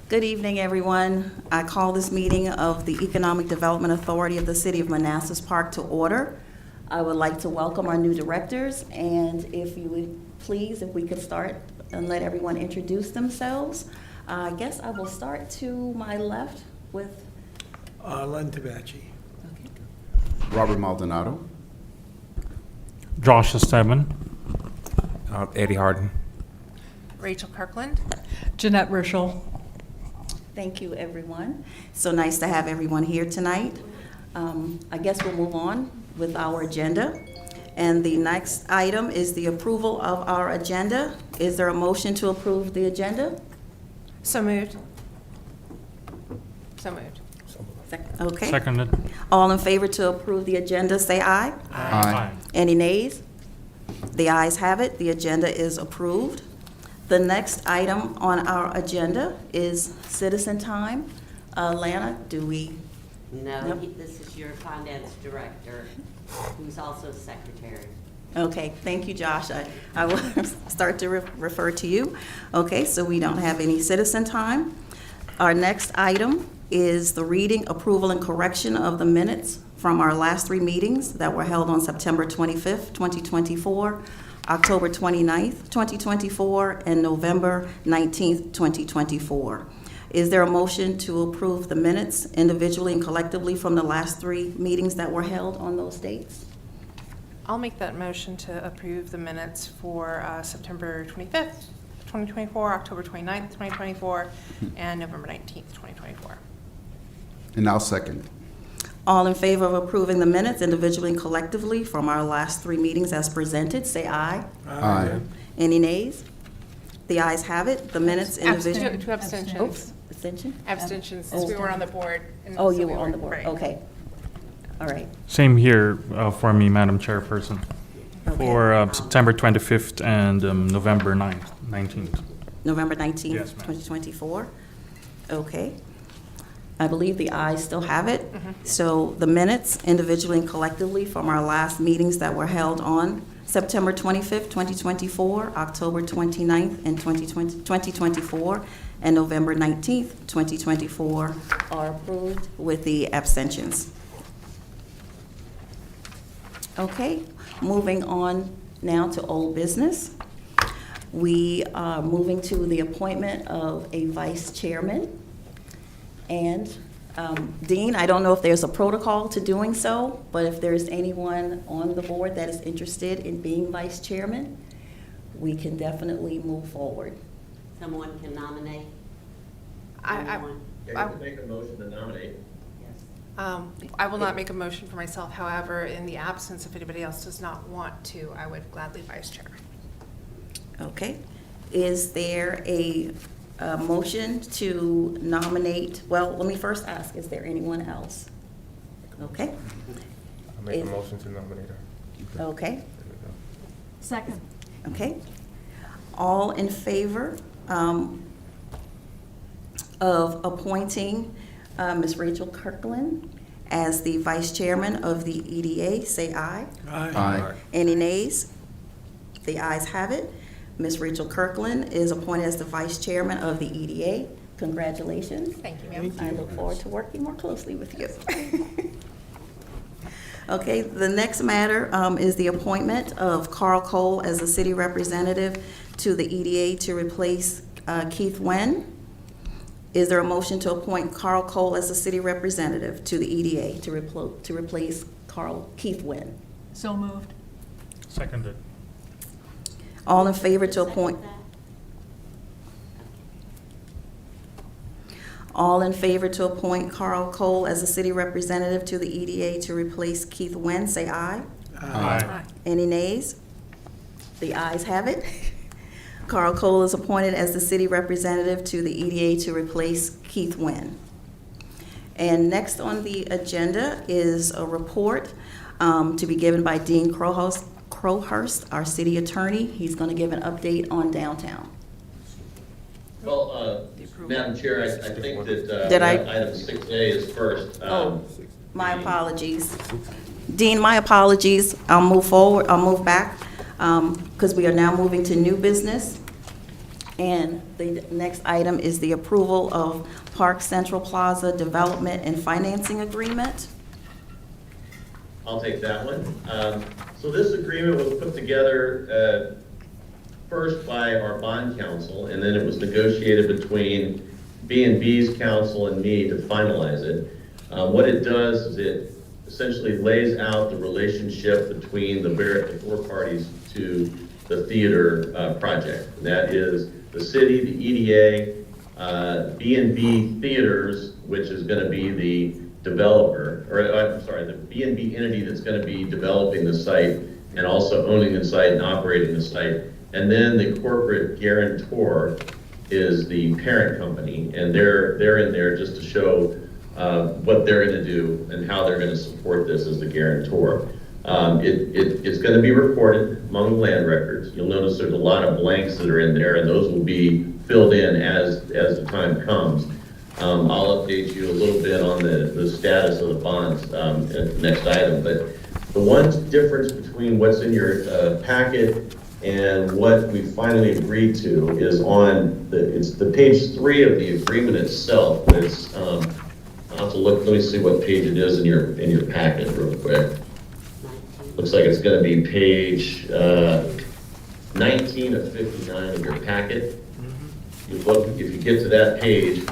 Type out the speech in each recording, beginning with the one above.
Good evening, everyone. I call this meeting of the Economic Development Authority of the City of Manassas Park to order. I would like to welcome our new directors, and if you would please, if we could start and let everyone introduce themselves. I guess I will start to my left with Len Tabachi. Robert Maldonado. Josh Esteban. Eddie Harden. Rachel Kirkland. Jeanette Rischel. Thank you, everyone. So nice to have everyone here tonight. I guess we'll move on with our agenda. And the next item is the approval of our agenda. Is there a motion to approve the agenda? So moved. So moved. Okay. Seconded. All in favor to approve the agenda, say aye. Aye. Any nays? The ayes have it. The agenda is approved. The next item on our agenda is citizen time. Lana, do we? No, Nope. this is your finance director, who's also secretary. Okay, thank you, Josh. I will start to refer to you. Okay, so we don't have any citizen time. Our next item is the reading, approval, and correction of the minutes from our last three meetings that were held on September 25th, 2024, October 29th, 2024, and November 19th, 2024. Is there a motion to approve the minutes individually and collectively from the last three meetings that were held on those dates? I'll make that motion to approve the minutes for September 25th, 2024, October 29th, 2024, and November 19th, 2024. And I'll second. All in favor of approving the minutes individually and collectively from our last three meetings as presented, say aye. Aye. Any nays? The ayes have it. The minutes individually. Two abstentions. Abstention? Abstentions, since we were on the board. and Oh, so you we were on the board. right. Okay. All right. Same here for me, Madam Chairperson, Okay. for September 25th and November 19th. November 19th, Yes, ma'am. 2024. Okay. I believe the ayes still have it. Mm-hmm. So the minutes individually and collectively from our last meetings that were held on September 25th, 2024, October 29th, and 2024, and November 19th, 2024 are approved with the abstentions. Okay, moving on now to old business. We are moving to the appointment of a vice chairman. And Dean, I don't know if there's a protocol to doing so, but if there's anyone on the board that is interested in being vice chairman, we can definitely move forward. Someone can nominate? I Anyone? Yeah, you can make a motion to nominate. Yes. I will not make a motion for myself. However, in the absence, if anybody else does not want to, I would gladly vice chair. Okay. Is there a motion to nominate, well, let me first ask, is there anyone else? Okay, I make Is- a motion to nominate her. okay, Second. okay. All in favor of appointing Ms. Rachel Kirkland as the vice chairman of the EDA, say aye. Aye. Any nays? The ayes have it. Ms. Rachel Kirkland is appointed as the vice chairman of the EDA. Congratulations. Thank you, ma'am. I look forward to working more closely with you. Okay, the next matter is the appointment of Carl Cole as the city representative to the EDA to replace Keith Nguyen. Is there a motion to appoint Carl Cole as the city representative to the EDA to replace Keith Nguyen? So moved. Seconded. All in favor to appoint? Second All in favor to appoint Carl Cole as the city representative to the EDA to replace Keith Nguyen, say aye. Aye. Any nays? The ayes have it. Carl Cole is appointed as the city representative to the EDA to replace Keith Nguyen. And next on the agenda is a report to be given by Dean Crowhurst, our city attorney. He's going to give an update on downtown. Well, Madam Chair, I think that Did I- item 6A is first. Oh, my apologies. Dean, my apologies. I'll move forward, I'll move back, because we are now moving to new business. And the next item is the approval of Park Central Plaza Development and Financing Agreement. I'll take that one. So this agreement was put together first by our bond counsel, and then it was negotiated between B&B's counsel and me to finalize it. What it does is it essentially lays out the relationship between the four parties to the theater project. That is the city, the EDA, B&B Theaters, which is going to be the developer, or I'm sorry, the B&B entity that's going to be developing the site and also owning the site and operating the site. And then the corporate guarantor is the parent company, and they're in there just to show what they're going to do and how they're going to support this as the guarantor. It's going to be recorded among the land records. You'll notice there's a lot of blanks that are in there, and those will be filled in as the time comes. I'll update you a little bit on the status of the bonds at the next item, but the one difference between what's in your packet and what we finally agreed to is on it's the page 3 of the agreement itself. It's I'll have to look. Let me see what page it is in your packet real quick. Looks like it's going to be page 19 of 59 of your packet. You look, if you get to that page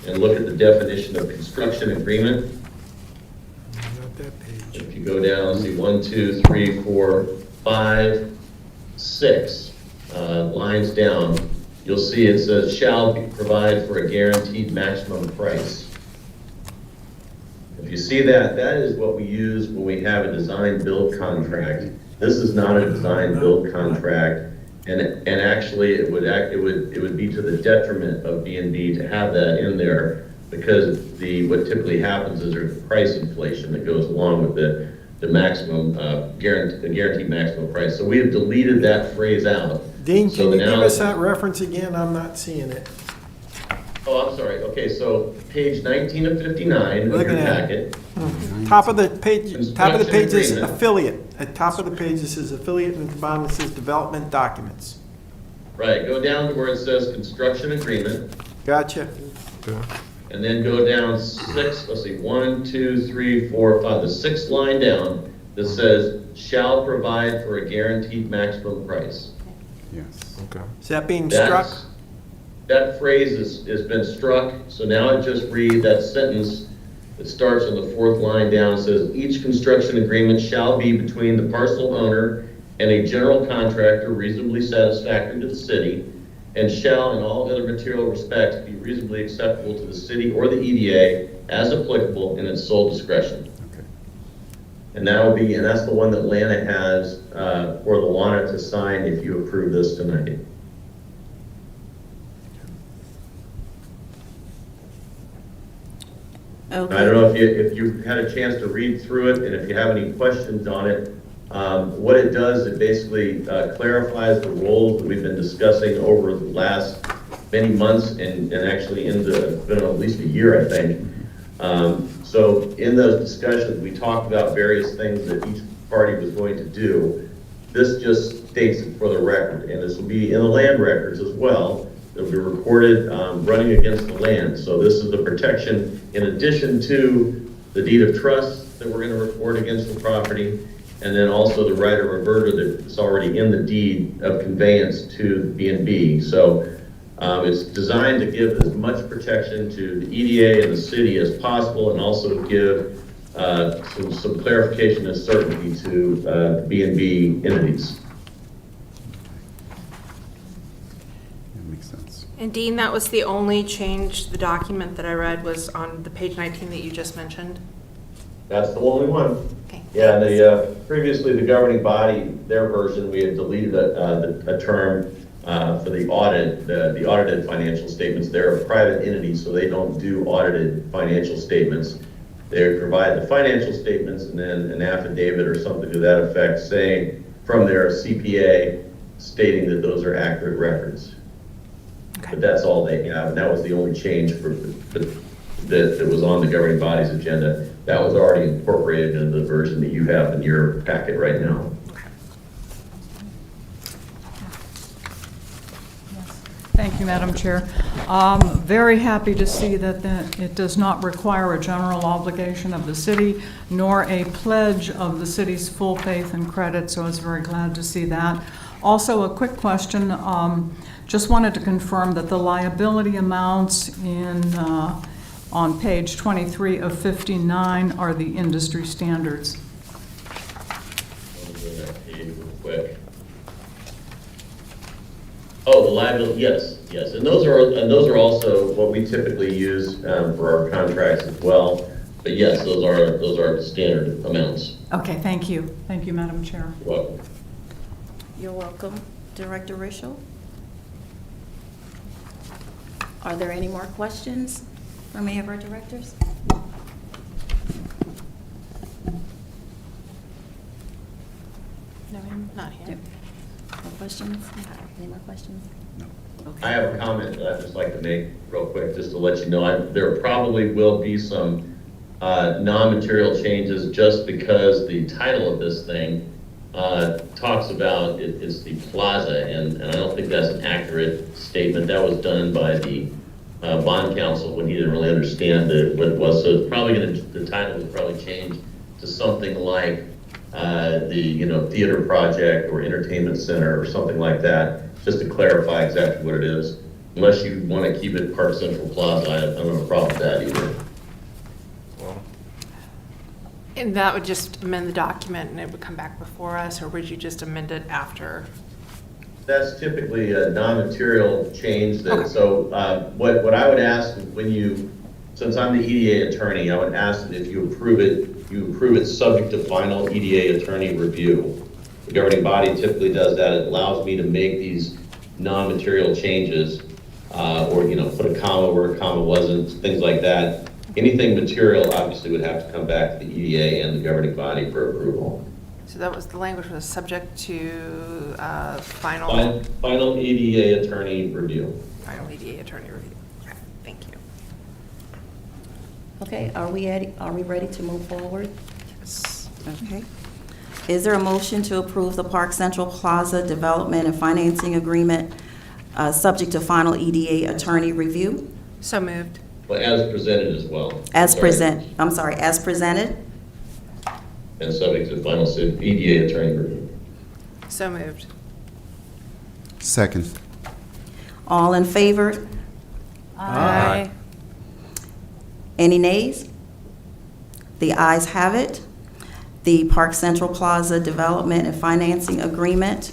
and look at the definition of construction agreement. Not that page. If you go down, see 1, 2, 3, 4, 5, 6 lines down, you'll see it says shall provide for a guaranteed maximum price. If you see that, that is what we use when we have a design-build contract. This is not a design-build contract, and actually it would be to the detriment of B&B to have that in there, because what typically happens is there's price inflation that goes along with the maximum guaranteed maximum price. So we have deleted that phrase out. Dean, So can you give now- us that reference again? I'm not seeing it. Oh, I'm sorry. Okay, so page 19 of 59 of your Looking at packet. Top of the page is Construction affiliate. At top of the page, it says affiliate, and at the bottom it says development documents. Right, go down to where it says construction agreement, Gotcha. and then go down 6, let's see, 1, 2, 3, 4, 5, the 6th line down that says shall provide for a guaranteed maximum price. Yes. Okay. Is that being struck? That's- That phrase has been struck, so now it just reads that sentence. It starts on the 4th line down, it says, each construction agreement shall be between the parcel owner and a general contractor reasonably satisfactory to the city, and shall in all other material respects be reasonably acceptable to the city or the EDA as applicable in its sole discretion. Okay. And that's the one that Lana has for Luana to sign if you approve this tonight. Okay. I don't know if you had a chance to read through it, and if you have any questions on it. What it does, it basically clarifies the roles that we've been discussing over the last many months, and actually it's been at least a year, I think. So in those discussions, we talked about various things that each party was going to do. This just states it for the record, and this will be in the land records as well. It'll be recorded running against the land. So this is the protection in addition to the deed of trust that we're going to record against the property, and then also the right of reverter that's already in the deed of conveyance to B&B. So it's designed to give as much protection to the EDA and the city as possible, and also give some clarification and certainty to the B&B entities. That makes sense. And Dean, that was the only change, the document that I read was on the page 19 that you just mentioned? That's the only one. Okay. Yeah, previously the governing body, their version, we had deleted a term for the audit, the audited financial statements. They're a private entity, so they don't do audited financial statements. They provide the financial statements and then an affidavit or something to that effect saying from their CPA stating that those are accurate records. Okay. But that's all they have, and that was the only change that was on the governing body's agenda. That was already incorporated into the version that you have in your packet right now. Thank you, Madam Chair. Very happy to see that it does not require a general obligation of the city, nor a pledge of the city's full faith and credit, so I was very glad to see that. Also, a quick question, just wanted to confirm that the liability amounts on page 23 of 59 are the industry standards. Let me go to that page real quick. Oh, the liability, yes, and those are also what we typically use for our contracts as well. But yes, those are the standard amounts. Okay, thank you. Thank you, Madam Chair. You're welcome. You're welcome, Director Rischel. Are there any more questions from any of our directors? No, I'm not here. No questions? Any more questions? No. Okay. I have a comment that I'd just like to make real quick, just to let you know. There probably will be some non-material changes just because the title of this thing talks about it's the Plaza, and I don't think that's an accurate statement. That was done by the bond counsel when he didn't really understand what it was. So it's probably the title will probably change to something like the theater project or entertainment center or something like that, just to clarify exactly what it is. Unless you want to keep it Park Central Plaza, I don't have a problem with that either. And that would just amend the document and it would come back before us, or would you just amend it after? That's typically a non-material change. Okay. So what I would ask since I'm the EDA attorney, I would ask that if you approve it subject to final EDA attorney review. The governing body typically does that. It allows me to make these non-material changes, or put a comma where a comma wasn't, things like that. Anything material obviously would have to come back to the EDA and the governing body for approval. So that was, the language was subject to final Final EDA attorney review. EDA attorney review. Okay, thank you. Okay, are we ready to move forward? Yes. Okay. Is there a motion to approve the Park Central Plaza Development and Financing Agreement, subject to final EDA attorney review? So moved. Well, as presented as well. As Sorry. as presented? And subject to final EDA attorney review. So moved. Second. All in favor? Aye. Any nays? The ayes have it. The Park Central Plaza Development and Financing Agreement,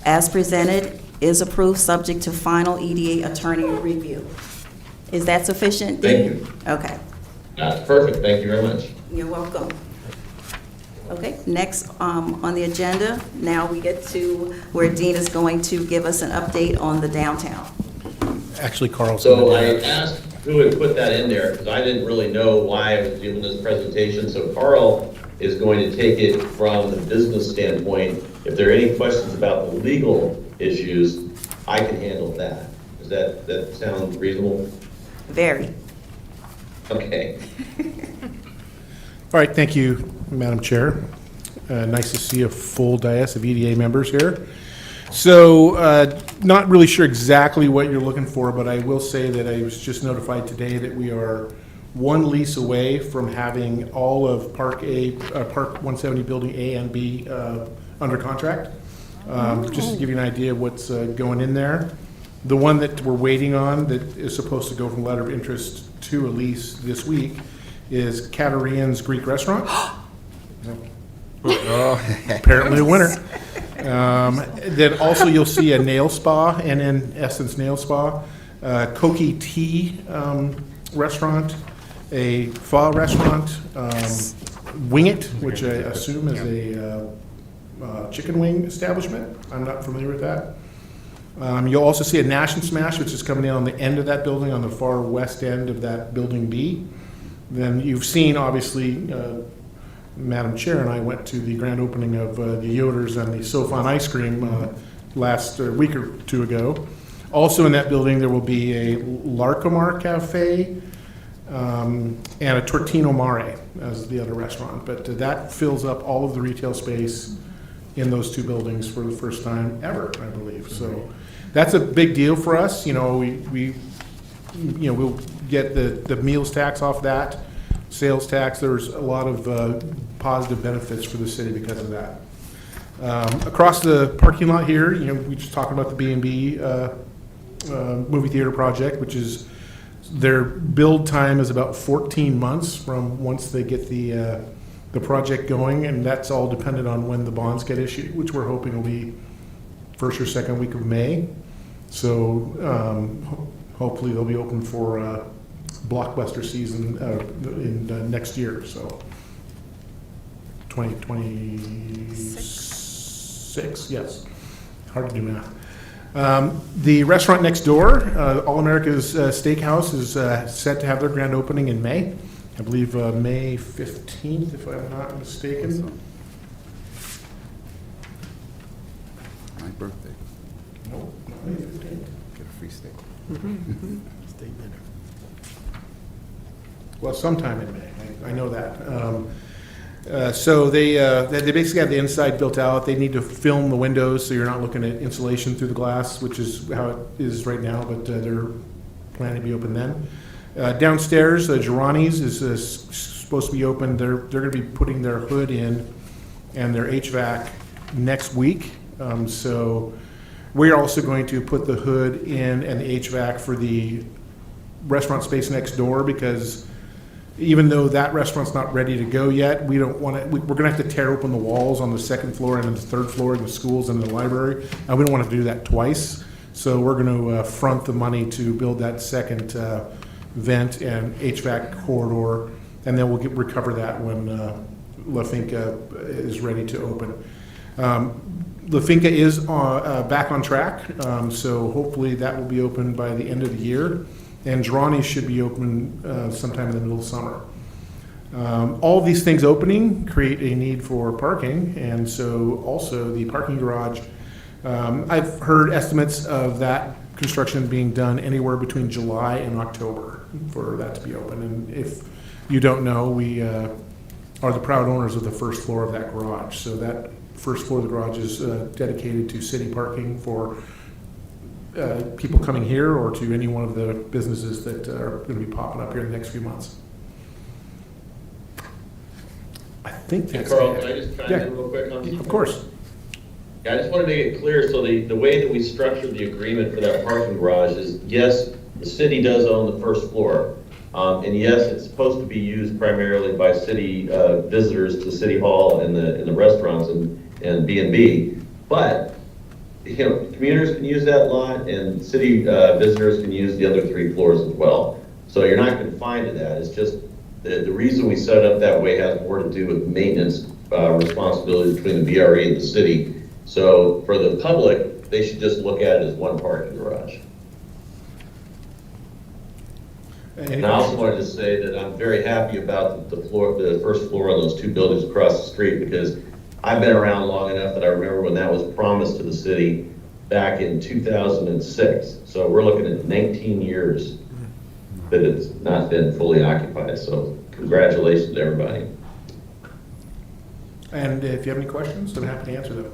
as presented, is approved subject to final EDA attorney review. Is that sufficient, Thank Dean? you. Okay, That's perfect. Thank you very much. you're welcome. Okay, next on the agenda, now we get to where Dean is going to give us an update on the downtown. Actually, Carl's. So I asked who would put that in there, because I didn't really know why I was doing this presentation. So Carl is going to take it from the business standpoint. If there are any questions about the legal issues, I can handle that. Does that sound reasonable? Very. Okay. All right, thank you, Madam Chair. Nice to see a full dais of EDA members here. So, not really sure exactly what you're looking for, but I will say that I was just notified today that we are one lease away from having all of Park 170 Building A and B under contract. Just to give you an idea of what's going in there. The one that we're waiting on that is supposed to go from letter of interest to a lease this week is Katerine's Greek Restaurant. Apparently a winner. Then also you'll see a nail spa, and in Essence Nail Spa, Koki Tea restaurant, a pho restaurant, Wing It, which I assume is a chicken wing establishment. I'm not familiar with that. You'll also see a Nash and Smash, which is coming in on the end of that building, on the far west end of that building B. Then you've seen, obviously, Madam Chair and I went to the grand opening of the Yoders and the Sofon ice cream last week or two ago. Also in that building, there will be a Larcomar Cafe and a Tortino Mare as the other restaurant. But that fills up all of the retail space in those two buildings for the first time ever, I believe. So that's a big deal for us. You know, we'll get the meals tax off that, sales tax. There's a lot of positive benefits for the city because of that. Across the parking lot here, we just talked about the B&B movie theater project, which is their build time is about 14 months from once they get the project going, and that's all dependent on when the bonds get issued, which we're hoping will be first or second week of May. So hopefully they'll be open for blockbuster season in next year. So 2026, yes. Hard to do math. The restaurant next door, All America's Steakhouse, is set to have their grand opening in May. I believe May 15th, if I'm not mistaken. My birthday. Nope, not May 15th. Get a free steak. Steak dinner. Well, sometime in May, I know that. So they basically have the inside built out. They need to film the windows, so you're not looking at insulation through the glass, which is how it is right now, but they're planning to be open then. Downstairs, Girani's is supposed to be open. They're going to be putting their hood in and their HVAC next week. So we're also going to put the hood in and the HVAC for the restaurant space next door, because even though that restaurant's not ready to go yet, we don't want to. We're going to have to tear open the walls on the second floor and the third floor in the schools and the library, and we don't want to do that twice. So we're going to front the money to build that second vent and HVAC corridor, and then we'll recover that when La Finca is ready to open. La Finca is back on track, so hopefully that will be open by the end of the year. And Girani should be open sometime in the middle of summer. All of these things opening create a need for parking, and so also the parking garage. I've heard estimates of that construction being done anywhere between July and October for that to be open. And if you don't know, we are the proud owners of the first floor of that garage. So that first floor of the garage is dedicated to city parking for people coming here or to any one of the businesses that are going to be popping up here in the next few months. I think Hey, that's Carl, it. can I just chime Yeah. in real quick on something? Of course. Yeah, I just want to make it clear, so the way that we structured the agreement for that parking garage is, yes, the city does own the first floor. And yes, it's supposed to be used primarily by city visitors to City Hall and the restaurants and B&B. But, commuters can use that lot, and city visitors can use the other 3 floors as well. So you're not confined to that. It's just the reason we set it up that way has more to do with maintenance responsibilities between the VRE and the city. So for the public, they should just look at it as one parking garage. And I also wanted to say that I'm very happy about the first floor on those 2 buildings across the street, because I've been around long enough that I remember when that was promised to the city back in 2006. So we're looking at 19 years that it's not been fully occupied. So congratulations to everybody. And if you have any questions, I'm happy to answer them.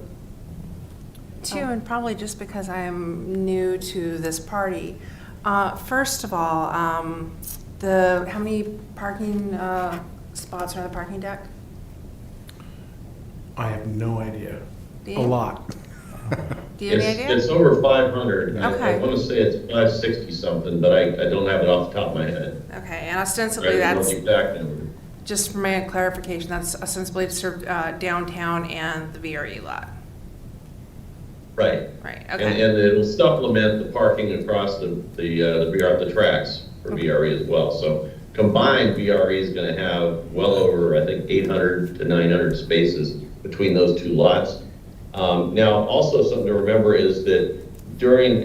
Too, and probably just because I'm new to this party. First of all, how many parking spots are on the parking deck? I have no idea. Do A you? lot. Do you have any idea? It's over 500. I Okay. want to say it's 560 something, but I don't have it off the top of my head. Okay, and ostensibly I don't know that's, the exact number. just for my clarification, that's ostensibly to serve downtown and the VRE lot. Right. Right, And okay. it'll supplement the parking across the tracks for VRE as well. So combined, VRE is going to have well over, I think, 800 to 900 spaces between those 2 lots. Now, also something to remember is that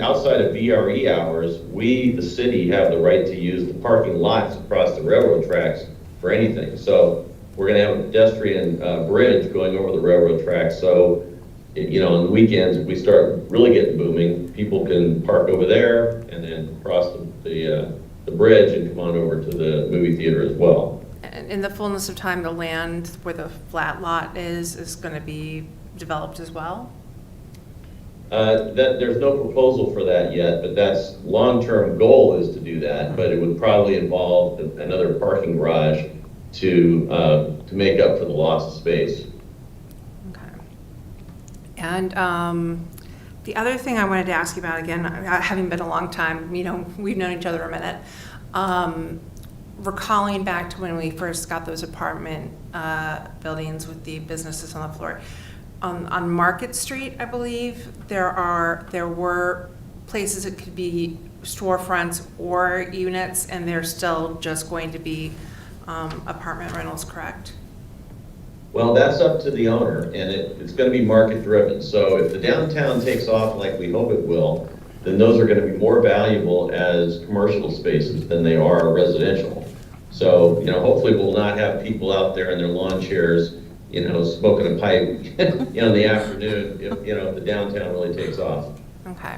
outside of VRE hours, we, the city, have the right to use the parking lots across the railroad tracks for anything. So we're going to have a pedestrian bridge going over the railroad tracks. So, on the weekends, if we start really getting booming, people can park over there and then cross the bridge and come on over to the movie theater as well. And in the fullness of time, the land where the flat lot is going to be developed as well? That, there's no proposal for that yet, but that's, long-term goal is to do that, but it would probably involve another parking garage to make up for the loss of space. Okay. And the other thing I wanted to ask you about, again, having been a long time, you know, we've known each other a minute, recalling back to when we first got those apartment buildings with the businesses on the floor. On Market Street, I believe, there were places that could be storefronts or units, and they're still just going to be apartment rentals, correct? Well, that's up to the owner, and it's gonna be market driven. So if the downtown takes off like we hope it will, then those are gonna be more valuable as commercial spaces than they are residential. So, you know, hopefully we'll not have people out there in their lawn chairs, you know, smoking a pipe, you know, in the afternoon, if, you know, if the downtown really takes off. Okay,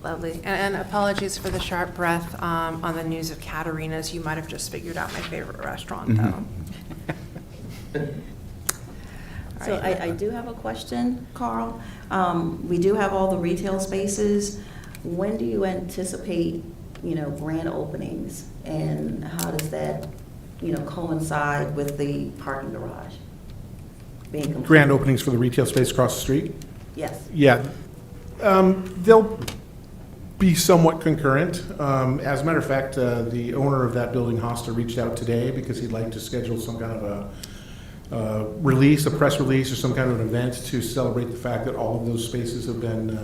lovely. And apologies for the sharp breath on the news of Katerina's. You might have just figured out my favorite restaurant, though. So I do have a question, Carl. We do have all the retail spaces. When do you anticipate, you know, grand openings? And how does that, you know, coincide with the parking garage being completed? Grand openings for the retail space across the street? Yes. Yeah. They'll be somewhat concurrent. As a matter of fact, the owner of that building, Hosta, reached out today because he'd like to schedule some kind of a release, a press release or some kind of an event to celebrate the fact that all of those spaces have been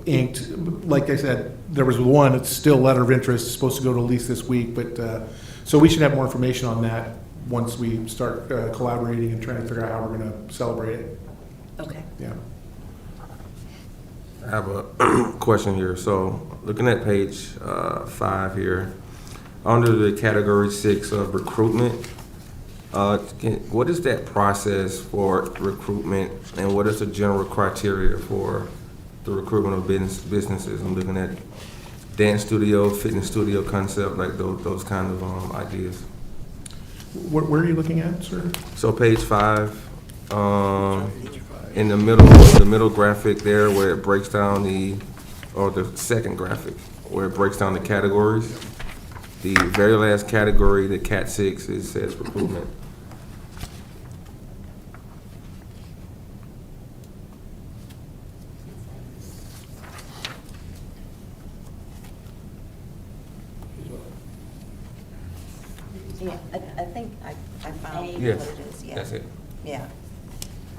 inked. Like I said, there was one, it's still letter of interest, supposed to go to lease this week, but so we should have more information on that once we start collaborating and trying to figure out how we're going to celebrate it. Okay. Yeah. I have a question here. So looking at page 5 here, under the category 6 of recruitment, what is that process for recruitment, and what is the general criteria for the recruitment of businesses? I'm looking at dance studio, fitness studio concept, like those kind of ideas. Where are you looking at, sir? So page 5, in the middle graphic there, where it breaks down the second graphic, where it breaks down the categories. The very last category, the Cat 6, it says recruitment. Yeah, I think I found what Yes, it is, yeah. that's it. Yeah.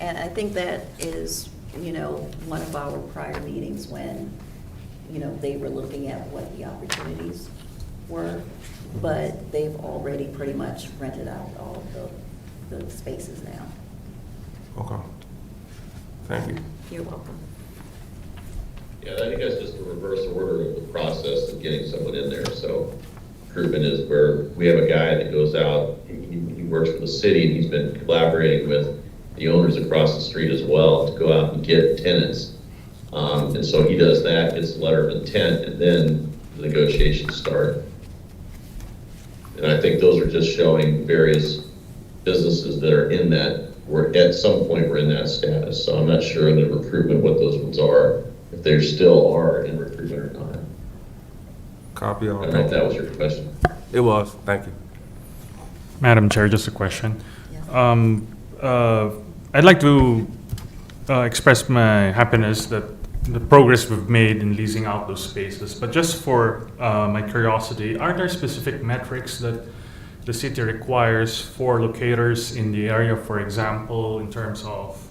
And I think that is, you know, one of our prior meetings when, you know, they were looking at what the opportunities were, but they've already pretty much rented out all of the spaces now. Okay. Thank you. You're welcome. Yeah, I think that's just a reverse order of the process of getting someone in there. So recruitment is where we have a guy that goes out, he works for the city, and he's been collaborating with the owners across the street as well to go out and get tenants. And so he does that, gets a letter of intent, and then the negotiations start. And I think those are just showing various businesses that are in that, or at some point we're in that status. So I'm not sure in the recruitment what those ones are, if they still are in recruitment or not. Copy all. I don't know if that was your question. It was. Thank you. Madam Chair, just a question. Yes. I'd like to express my happiness that the progress we've made in leasing out those spaces. But just for my curiosity, are there specific metrics that the city requires for locators in the area, for example, in terms of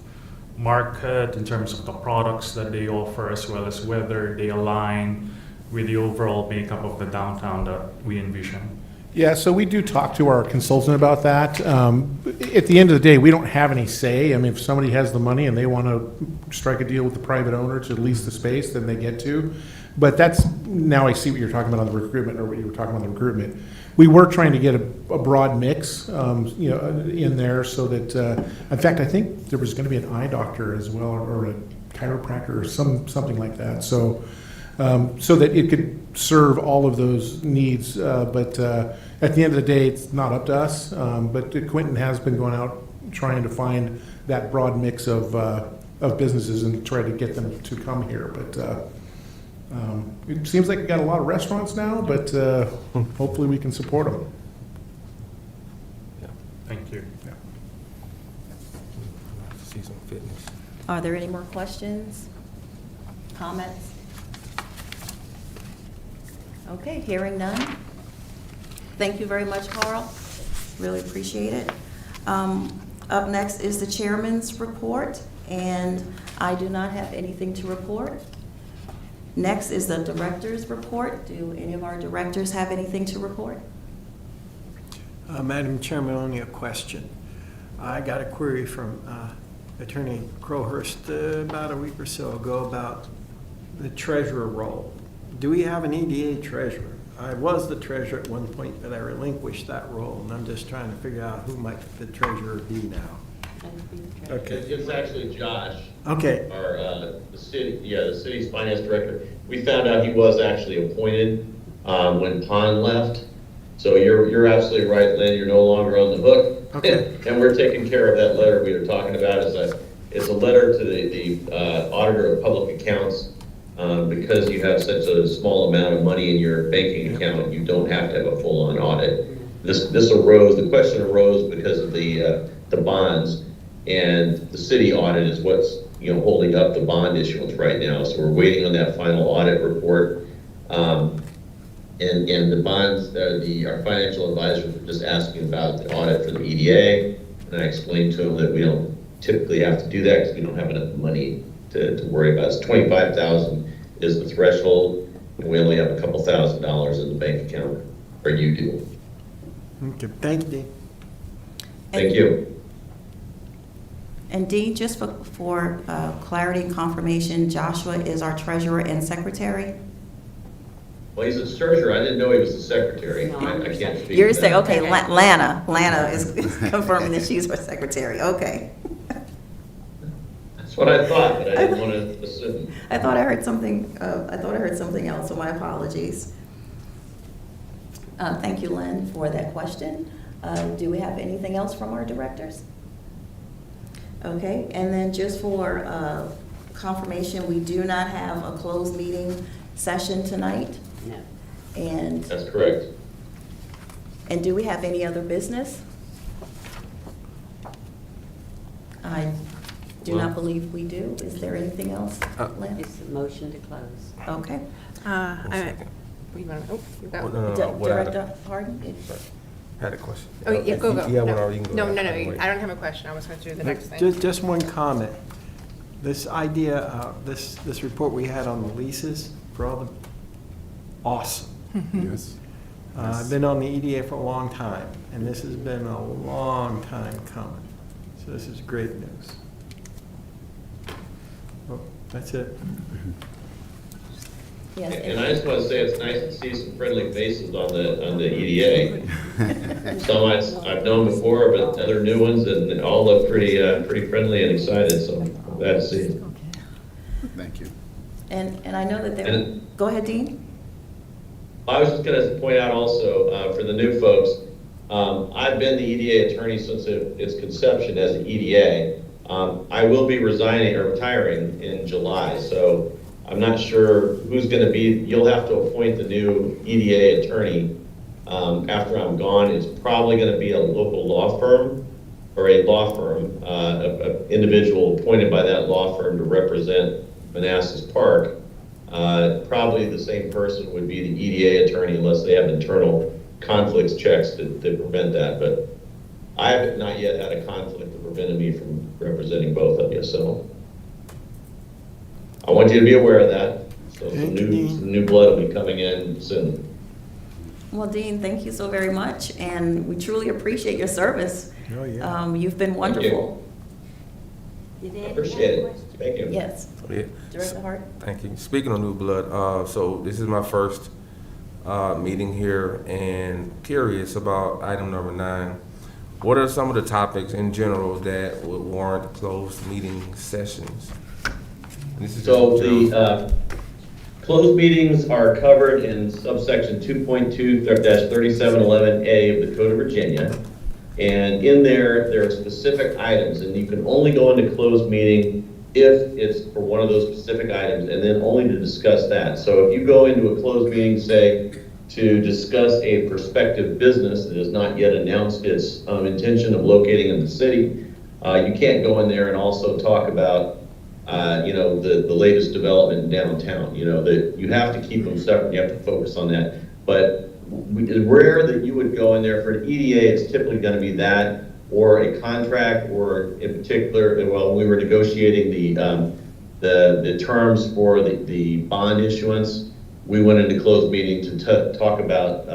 market, in terms of the products that they offer, as well as whether they align with the overall makeup of the downtown that we envision? Yeah, so we do talk to our consultant about that. At the end of the day, we don't have any say. I mean, if somebody has the money and they want to strike a deal with the private owner to lease the space, then they get to. But that's, now I see what you're talking about on the recruitment, or what you were talking about on the recruitment. We were trying to get a broad mix, you know, in there so that, in fact, I think there was going to be an eye doctor as well, or a chiropractor or something like that. So that it could serve all of those needs. But at the end of the day, it's not up to us. But Quentin has been going out trying to find that broad mix of of businesses and try to get them to come here. But it seems like we got a lot of restaurants now, but hopefully we can support them. Thank you. Season fitness. Are there any more questions, comments? Okay, hearing none. Thank you very much, Carl. Really appreciate it. Up next is the chairman's report, and I do not have anything to report. Next is the director's report. Do any of our directors have anything to report? Madam Chairman, only a question. I got a query from Attorney Crowhurst about a week or so ago about the treasurer role. Do we have an EDA treasurer? I was the treasurer at one point, but I relinquished that role, and I'm just trying to figure out who might the treasurer be now. Okay. It's actually Josh. Okay. Our, the city's finance director. We found out he was actually appointed, when Pond left. So you're absolutely right, Lynn, you're no longer on the hook. Okay. And we're taking care of that letter we were talking about. It's a letter to the auditor of public accounts. Because you have such a small amount of money in your banking account, you don't have to have a full-on audit. The question arose because of the bonds, and the city audit is what's, holding up the bond issuance right now. So we're waiting on that final audit report. And the bonds, our financial advisors were just asking about the audit for the EDA, and I explained to them that we don't typically have to do that because we don't have enough money to worry about. It's $25,000 is the threshold, and we only have a couple $1,000s in the bank account, or you do. Okay, thank you, Dean. Thank you. And Dean, just for clarity and confirmation, Joshua is our treasurer and secretary? Well, he's a treasurer. I didn't know he was the secretary. No, I can't speak. You're to saying, that. okay, Lana is confirming that she's our secretary, okay. That's what I thought, but I didn't want to assume. I thought I heard something else, so my apologies. Thank you, Lynn, for that question. Do we have anything else from our directors? Okay, and then just for confirmation, we do not have a closed meeting session tonight? No. And That's correct. do we have any other business? I do not believe we do. Is there anything else, Lynn? It's a motion to close. Okay. You go. Director Harden? Had a question. Oh, yeah, go. You have one already, you can go. No, Wait. I don't have a question. I was going to do the next thing. Just one comment. This idea, this report we had on the leases for all the, awesome. Yes. I've been on the EDA for a long time, and this has been a long time coming. So this is great news. Well, that's it. Yes. And I just want to say it's nice to see some friendly faces on the EDA. Some I've known before, but other new ones, and they all look pretty friendly and excited. So I'm glad to see it. Thank you. And I know that there, And- go ahead, Dean. I was just going to point out also for the new folks, I've been the EDA attorney since its conception as an EDA. I will be resigning or retiring in July, so I'm not sure who's going to be. You'll have to appoint the new EDA attorney after I'm gone. It's probably going to be a local law firm or a law firm, an individual appointed by that law firm to represent Manassas Park. Probably the same person would be the EDA attorney unless they have internal conflicts checks that prevent that. But I have not yet had a conflict that prevented me from representing both of you. So I want you to be aware of that. So some new blood will be coming in soon. Well, Dean, thank you so very much, and we truly appreciate your service. Oh, yeah. You've been wonderful. Did Ed have a Appreciate it. question? Thank you. Yes. Yeah. Director Hart? Thank you. Speaking of new blood, so this is my first meeting here, and curious about item number 9. What are some of the topics in general that would warrant closed meeting sessions? This is So just in general. the closed meetings are covered in subsection 2.2-3711A of the Code of Virginia. And in there are specific items, and you can only go into closed meeting if it's for one of those specific items, and then only to discuss that. So if you go into a closed meeting, say, to discuss a prospective business that has not yet announced its intention of locating in the city, you can't go in there and also talk about, the latest development in downtown. That you have to keep them separate. You have to focus on that. But it's rare that you would go in there for an EDA. It's typically going to be that, or a contract, or in particular, well, we were negotiating the terms for the bond issuance. We went into closed meeting to talk about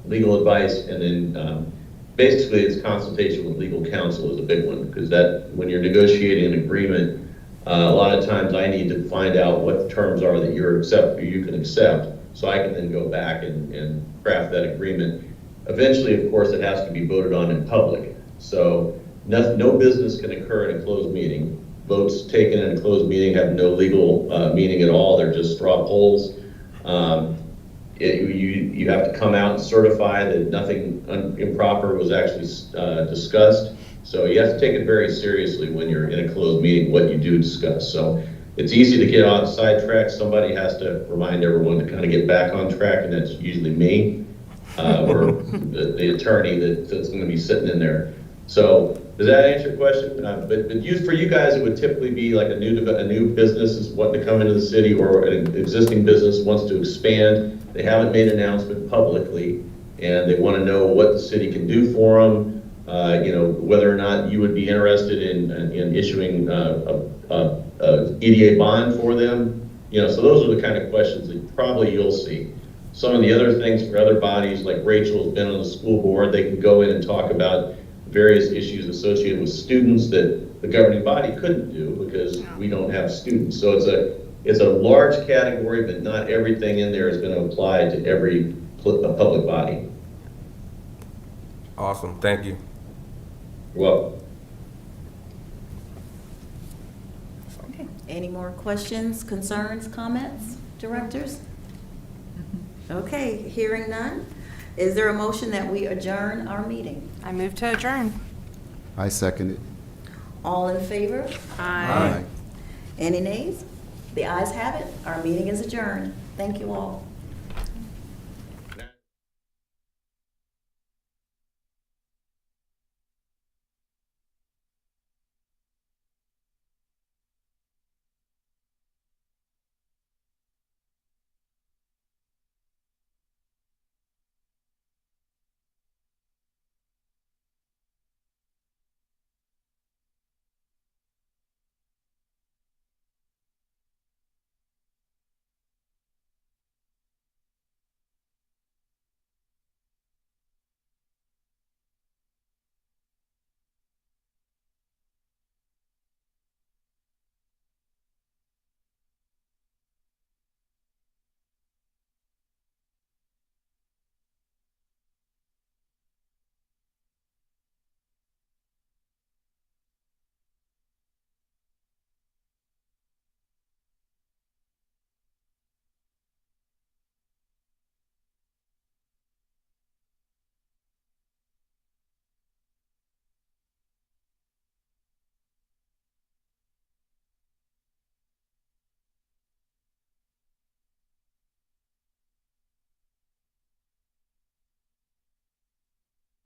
legal advice, and then basically it's consultation with legal counsel is a big one, because that when you're negotiating an agreement, a lot of times I need to find out what the terms are that you can accept, so I can then go back and craft that agreement. Eventually, of course, it has to be voted on in public. So no business can occur in a closed meeting. Votes taken in a closed meeting have no legal meaning at all. They're just straw polls. You have to come out and certify that nothing improper was actually discussed. So you have to take it very seriously when you're in a closed meeting, what you do discuss. So it's easy to get off sidetrack. Somebody has to remind everyone to kind of get back on track, and that's usually me or the attorney that's going to be sitting in there. So does that answer your question? But for you guys, it would typically be like a new business is wanting to come into the city, or an existing business wants to expand. They haven't made an announcement publicly, and they want to know what the city can do for them. Whether or not you would be interested in issuing a EDA bond for them. So those are the kind of questions that probably you'll see. Some of the other things for other bodies, like Rachel's been on the school board, they can go in and talk about various issues associated with students that the governing body couldn't do because we don't have students. So it's a large category, but not everything in there is going to apply to every public body. Awesome, thank you. You're welcome. Okay. Any more questions, concerns, comments, directors? Okay, hearing none. Is there a motion that we adjourn our meeting? I move to adjourn. I second it. All in favor? Aye. Any nays? The ayes have it. Our meeting is adjourned. Thank you all.